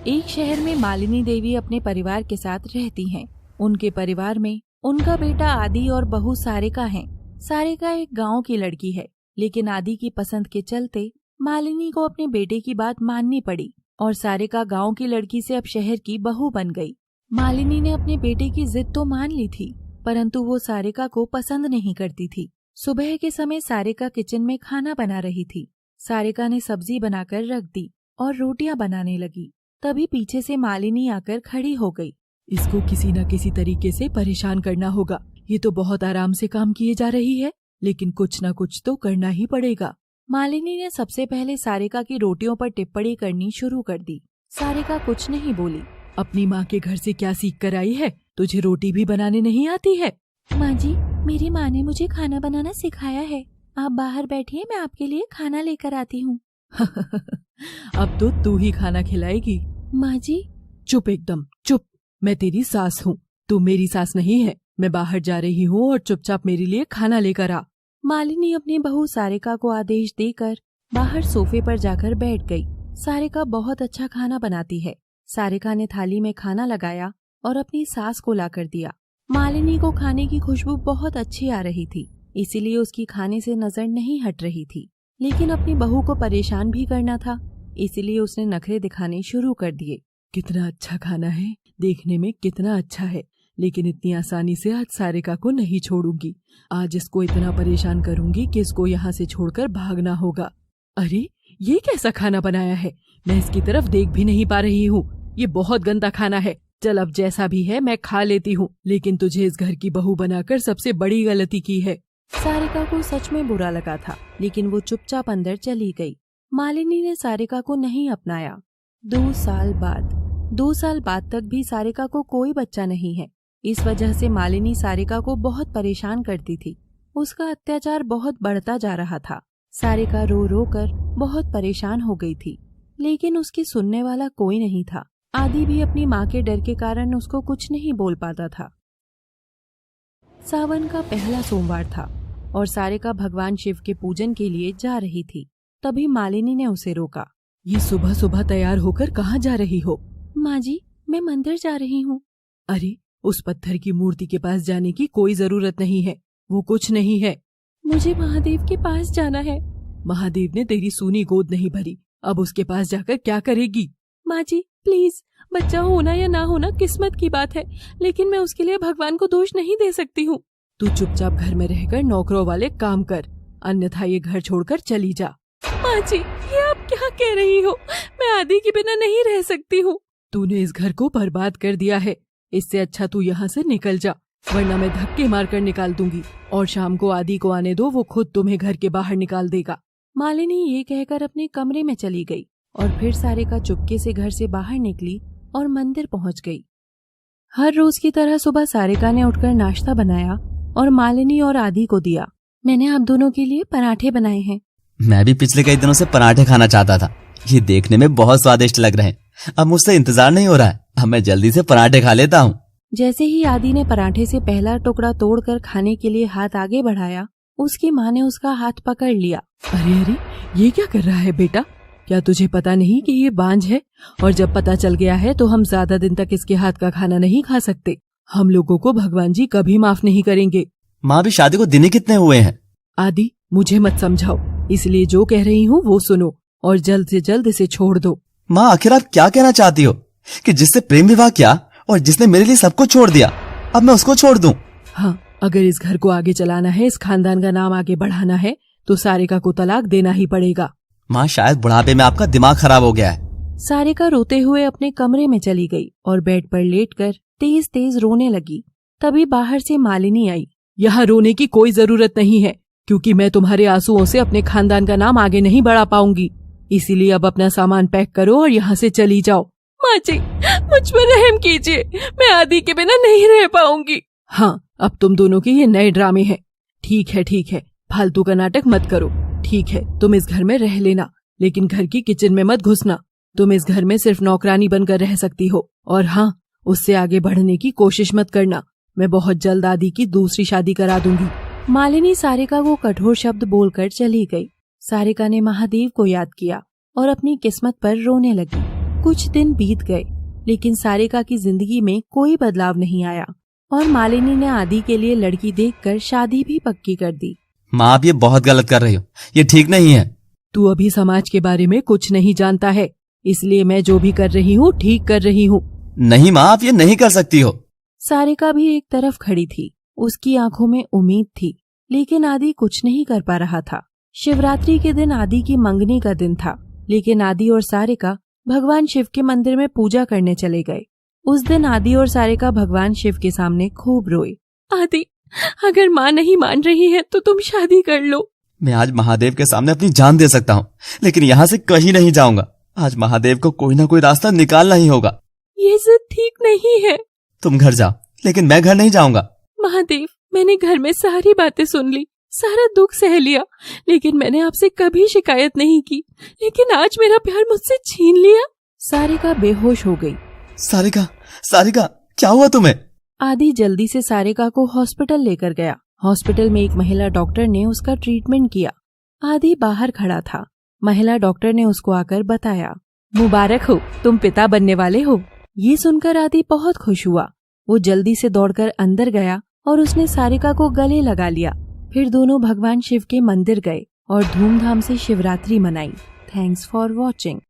एक शहर में मालिनी देवी अपने परिवार के साथ रहती हैं। उनके परिवार में उनका बेटा आदि और बहू सारिका हैं। सारिका एक गांव की लड़की है, लेकिन आदि की पसंद के चलते मालिनी को अपने बेटे की बात माननी पड़ी और सारिका गांव की लड़की से अब शहर की बहू बन गई। मालिनी ने अपने बेटे की जिद तो मान ली थी, परंतु वो सारिका को पसंद नहीं करती थी। सुबह के समय सारिका किचन में खाना बना रही थी। सारिका ने सब्जी बनाकर रख दी और रोटियां बनाने लगी। तभी पीछे से मालिनी आकर खड़ी हो गई। इसको किसी न किसी तरीके से परेशान करना होगा। ये तो बहुत आराम से काम किए जा रही है, लेकिन कुछ न कुछ तो करना ही पड़ेगा। मालिनी ने सबसे पहले सारिका की रोटियों पर टिप्पणी करनी शुरू कर दी। सारिका कुछ नहीं बोली। अपनी माँ के घर से क्या सीख कर आई है? तुझे रोटी भी बनाने नहीं आती है? माँ जी, मेरी माँ ने मुझे खाना बनाना सिखाया है। आप बाहर बैठिए, मैं आपके लिए खाना लेकर आती हूँ। अब तो तू ही खाना खिलाएगी। माँ जी। चुप, एकदम चुप। मैं तेरी सास हूँ, तू मेरी सास नहीं है। मैं बाहर जा रही हूँ और चुपचाप मेरे लिए खाना लेकर आ। मालिनी अपनी बहू सारिका को आदेश देकर बाहर सोफे पर जाकर बैठ गई। सारिका बहुत अच्छा खाना बनाती है। सारिका ने थाली में खाना लगाया और अपनी सास को लाकर दिया। मालिनी को खाने की खुशबू बहुत अच्छी आ रही थी, इसीलिए उसकी खाने से नजर नहीं हट रही थी। लेकिन अपनी बहू को परेशान भी करना था, इसीलिए उसने नखरे दिखाने शुरू कर दिए। कितना अच्छा खाना है, देखने में कितना अच्छा है, लेकिन इतनी आसानी से आज सारिका को नहीं छोड़ूंगी। आज इसको इतना परेशान करूंगी कि इसको यहाँ से छोड़कर भागना होगा। अरे, ये कैसा खाना बनाया है? मैं इसकी तरफ देख भी नहीं पा रही हूँ। ये बहुत गंदा खाना है। चल, अब जैसा भी है मैं खा लेती हूँ, लेकिन तुझे इस घर की बहू बनाकर सबसे बड़ी गलती की है। सारिका को सच में बुरा लगा था, लेकिन वो चुपचाप अंदर चली गई। मालिनी ने सारिका को नहीं अपनाया। 2 साल बाद तक भी सारिका को कोई बच्चा नहीं है। इस वजह से मालिनी सारिका को बहुत परेशान करती थी। उसका अत्याचार बहुत बढ़ता जा रहा था। सारिका रो रो कर बहुत परेशान हो गई थी, लेकिन उसकी सुनने वाला कोई नहीं था। आदि भी अपनी माँ के डर के कारण उसको कुछ नहीं बोल पाता था। सावन का पहला सोमवार था और सारिका भगवान शिव के पूजन के लिए जा रही थी। तभी मालिनी ने उसे रोका। ये सुबह सुबह तैयार होकर कहाँ जा रही हो? माँ जी, मैं मंदिर जा रही हूँ। अरे, उस पत्थर की मूर्ति के पास जाने की कोई जरूरत नहीं है, वो कुछ नहीं है। मुझे महादेव के पास जाना है। महादेव ने तेरी सूनी गोद नहीं भरी, अब उसके पास जाकर क्या करेगी? माँ जी प्लीज, बच्चा होना या ना होना किस्मत की बात है, लेकिन मैं उसके लिए भगवान को दोष नहीं दे सकती हूँ। तू चुपचाप घर में रहकर नौकरों वाले काम कर, अन्यथा ये घर छोड़कर चली जा। माँ जी, ये आप क्या कह रही हो? मैं आदि के बिना नहीं रह सकती हूँ। तूने इस घर को बर्बाद कर दिया है। इससे अच्छा तू यहाँ से निकल जा, वरना मैं धक्के मारकर निकाल दूंगी और शाम को आदि को आने दो, वो खुद तुम्हें घर के बाहर निकाल देगा। मालिनी ये कहकर अपने कमरे में चली गई और फिर सारिका चुपके से घर से बाहर निकली और मंदिर पहुंच गई। हर रोज की तरह सुबह सारिका ने उठकर नाश्ता बनाया और मालिनी और आदि को दिया। मैंने आप दोनों के लिए पराठे बनाए हैं। मैं भी पिछले कई दिनों से पराठे खाना चाहता था। ये देखने में बहुत स्वादिष्ट लग रहे हैं। अब मुझसे इंतजार नहीं हो रहा है। अब मैं जल्दी से पराठे खा लेता हूँ। जैसे ही आदि ने पराठे से पहला टुकड़ा तोड़कर खाने के लिए हाथ आगे बढ़ाया, उसकी माँ ने उसका हाथ पकड़ लिया। अरे अरे, ये क्या कर रहा है बेटा? क्या तुझे पता नहीं कि ये बांझ है, और जब पता चल गया है तो हम ज्यादा दिन तक इसके हाथ का खाना नहीं खा सकते। हम लोगों को भगवान जी कभी माफ नहीं करेंगे। माँ, भी शादी को दिन ही कितने हुए हैं? आदि, मुझे मत समझाओ, इसलिए जो कह रही हूँ वो सुनो और जल्द से जल्द इसे छोड़ दो। माँ, आखिर आप क्या कहना चाहती हो कि जिससे प्रेम विवाह किया और जिसने मेरे लिए सब कुछ छोड़ दिया, अब मैं उसको छोड़ दूं? हाँ, अगर इस घर को आगे चलाना है, इस खानदान का नाम आगे बढ़ाना है, तो सारिका को तलाक देना ही पड़ेगा। माँ, शायद बुढ़ापे में आपका दिमाग खराब हो गया है। सारिका रोते हुए अपने कमरे में चली गई और बेड पर लेटकर तेज तेज रोने लगी। तभी बाहर से मालिनी आई। यहाँ रोने की कोई जरूरत नहीं है, क्योंकि मैं तुम्हारे आंसुओं से अपने खानदान का नाम आगे नहीं बढ़ा पाऊंगी। इसीलिए अब अपना सामान पैक करो और यहाँ से चली जाओ। माँ जी, मुझ पर रहम कीजिए, मैं आदि के बिना नहीं रह पाऊंगी। हाँ, अब तुम दोनों के ये नए ड्रामे हैं। ठीक है, फालतू का नाटक मत करो। ठीक है, तुम इस घर में रह लेना, लेकिन घर की किचन में मत घुसना। तुम इस घर में सिर्फ नौकरानी बनकर रह सकती हो, और हाँ, उससे आगे बढ़ने की कोशिश मत करना। मैं बहुत जल्द आदि की दूसरी शादी करा दूंगी। मालिनी सारिका को कठोर शब्द बोलकर चली गई। सारिका ने महादेव को याद किया और अपनी किस्मत पर रोने लगी। कुछ दिन बीत गए, लेकिन सारिका की जिंदगी में कोई बदलाव नहीं आया और मालिनी ने आदि के लिए लड़की देखकर शादी भी पक्की कर दी। माँ, आप ये बहुत गलत कर रही हो, ये ठीक नहीं है। तू अभी समाज के बारे में कुछ नहीं जानता है, इसलिए मैं जो भी कर रही हूँ ठीक कर रही हूँ। नहीं माँ, आप ये नहीं कर सकती हो। सारिका भी एक तरफ खड़ी थी, उसकी आंखों में उम्मीद थी, लेकिन आदि कुछ नहीं कर पा रहा था। शिवरात्रि के दिन आदि की मंगनी का दिन था, लेकिन आदि और सारिका भगवान शिव के मंदिर में पूजा करने चले गए। उस दिन आदि और सारिका भगवान शिव के सामने खूब रोए। आदि, अगर माँ नहीं मान रही है तो तुम शादी कर लो। मैं आज महादेव के सामने अपनी जान दे सकता हूँ, लेकिन यहाँ से कहीं नहीं जाऊंगा। आज महादेव को कोई ना कोई रास्ता निकालना ही होगा। ये जिद ठीक नहीं है। तुम घर जाओ, लेकिन मैं घर नहीं जाऊंगा। महादेव, मैंने घर में सारी बातें सुन ली, सारा दुख सह लिया, लेकिन मैंने आपसे कभी शिकायत नहीं की। लेकिन आज मेरा प्यार मुझसे छीन लिया। सारिका बेहोश हो गई। सारिका, सारिका, क्या हुआ तुम्हें? आदि जल्दी से सारिका को हॉस्पिटल लेकर गया। हॉस्पिटल में एक महिला डॉक्टर ने उसका ट्रीटमेंट किया। आदि बाहर खड़ा था। महिला डॉक्टर ने उसको आकर बताया, मुबारक हो, तुम पिता बनने वाले हो। ये सुनकर आदि बहुत खुश हुआ। वो जल्दी से दौड़कर अंदर गया और उसने सारिका को गले लगा लिया। फिर दोनों भगवान शिव के मंदिर गए और धूमधाम से शिवरात्रि मनाई। Thanks for watching.